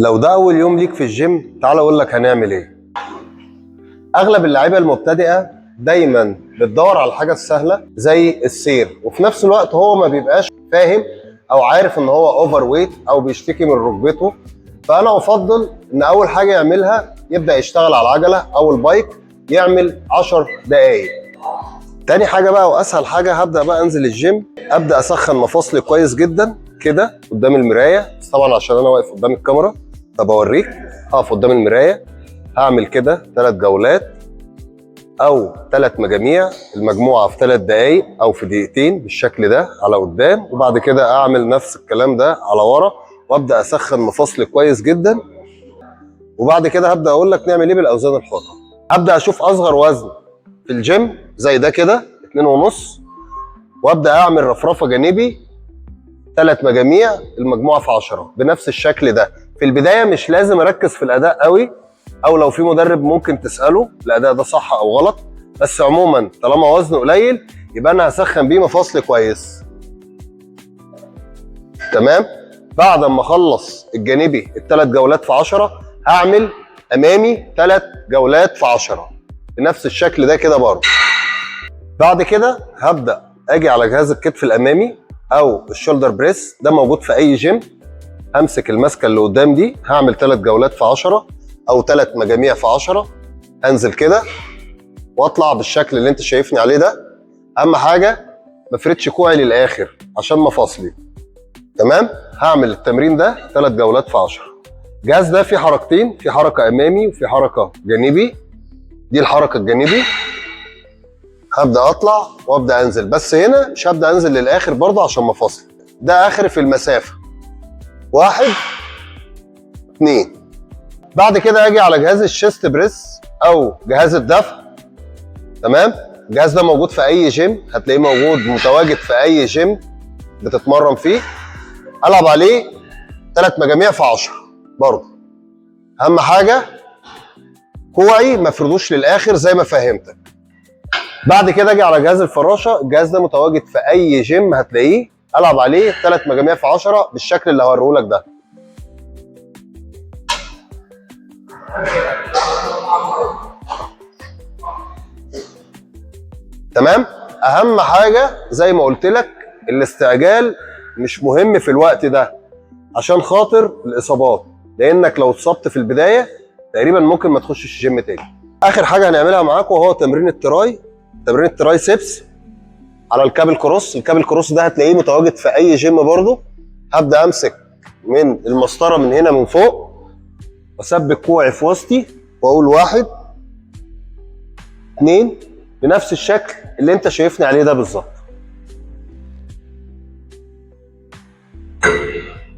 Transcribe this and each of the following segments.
لو ده اول يوم ليك في الجيم، تعال اقول لك هنعمل ايه. اغلب اللعيبه المبتدئه دايما بتدور على الحاجه السهله زي السير، وفي نفس الوقت هو ما بيبقاش فاهم او عارف ان هو اوفر ويت او بيشتكي من ركبته. فانا افضل ان اول حاجه يعملها يبدا يشتغل على العجله او البايك، يعمل 10 دقائق. تاني حاجه بقى واسهل حاجه، هبدا بقى انزل الجيم، ابدا اسخن مفاصلي كويس جدا كده قدام المرايه. بس طبعا عشان انا واقف قدام الكاميرا فبوريك. هقف قدام المرايه، هعمل كده 3 جولات او 3 مجاميع، المجموعه في 3 دقائق او في دقيقتين بالشكل ده على قدام، وبعد كده اعمل نفس الكلام ده على ورا وابدا اسخن مفاصلي كويس جدا. وبعد كده هبدا اقول لك نعمل ايه بالاوزان الحره. ابدا اشوف اصغر وزن في الجيم زي ده كده 2.5، وابدا اعمل رفرفه جانبي 3 مجاميع، المجموعه في 10 بنفس الشكل ده. في البدايه مش لازم اركز في الاداء قوي، او لو في مدرب ممكن تساله الاداء ده صح او غلط، بس عموما طالما وزنه قليل يبقى انا هسخن بيه مفاصلي كويس. تمام. بعد ما اخلص الجانبي ال3 جولات في 10، هعمل امامي 3 جولات في 10 بنفس الشكل ده كده برضه. بعد كده هبدا اجي على جهاز الكتف الامامي او الشولدر بريس، ده موجود في اي جيم. همسك المسكه اللي قدام دي، هعمل 3 جولات في 10 او 3 مجاميع في 10. انزل كده واطلع بالشكل اللي انت شايفني عليه ده. اهم حاجه ما افردش كوعي للاخر عشان مفاصلي. تمام. هعمل التمرين ده 3 جولات في 10. الجهاز ده فيه حركتين، في حركه امامي وفي حركه جانبي. دي الحركه الجانبي. هبدا اطلع وابدا انزل، بس هنا مش هبدا انزل للاخر برضه عشان مفاصلي. ده اخر في المسافه 1 2. بعد كده اجي على جهاز الشيست بريس او جهاز الدفع. تمام. الجهاز ده موجود في اي جيم، هتلاقيه موجود متواجد في اي جيم بتتمرن فيه. العب عليه 3 مجاميع في 10 برضه. اهم حاجه كوعي ما افردوش للاخر زي ما فهمتك. بعد كده اجي على جهاز الفراشه. الجهاز ده متواجد في اي جيم هتلاقيه. العب عليه 3 مجاميع في 10 بالشكل اللي هوريه لك ده. تمام. اهم حاجه زي ما قلت لك الاستعجال مش مهم في الوقت ده عشان خاطر الاصابات، لانك لو اتصبت في البدايه تقريبا ممكن ما تخشش الجيم تاني. اخر حاجه هنعملها معاكم هو تمرين التراي، تمرين الترايسبس على الكابل كروس. الكابل كروس ده هتلاقيه متواجد في اي جيم برضه. هبدا امسك من المسطره من هنا من فوق واسبك كوعي في وسطي واقول 1 2 بنفس الشكل اللي انت شايفني عليه ده بالظبط.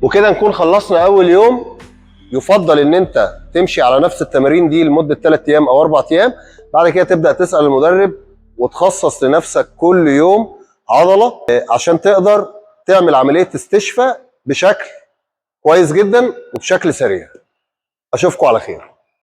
وكده نكون خلصنا اول يوم. يفضل ان انت تمشي على نفس التمارين دي لمده 3 ايام او 4 ايام. بعد كده تبدا تسال المدرب وتخصص لنفسك كل يوم عضله عشان تقدر تعمل عمليه استشفاء بشكل كويس جدا وبشكل سريع. اشوفكم على خير.